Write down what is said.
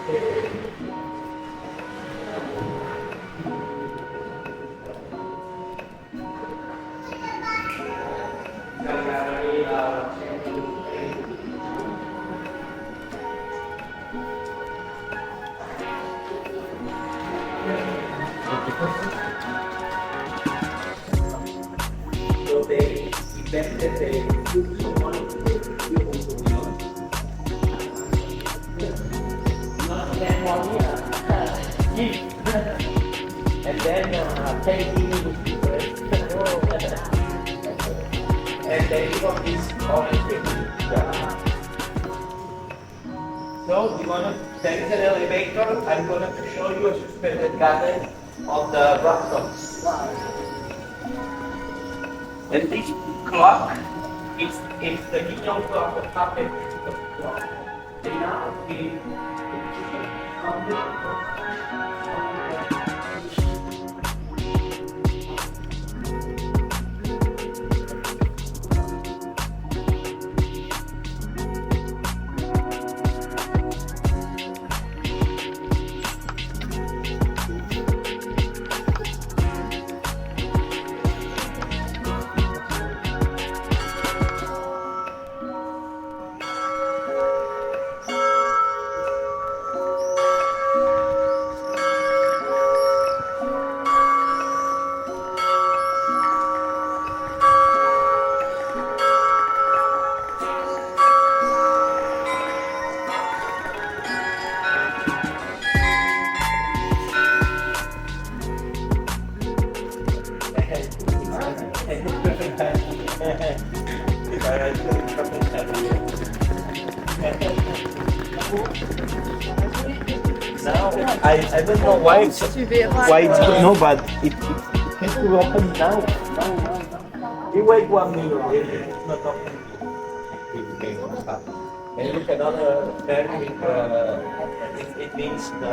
So they invented a someone not that one here. And then taking and then you got this orange paper. So there is an elevator. I'm going to show you a suspended garden on the rooftops. And this clock is the digital clock, the puppet clock. And now now I don't know why it's no, but it has to open now. You wait 1 minute, it's not open. And look another term it means the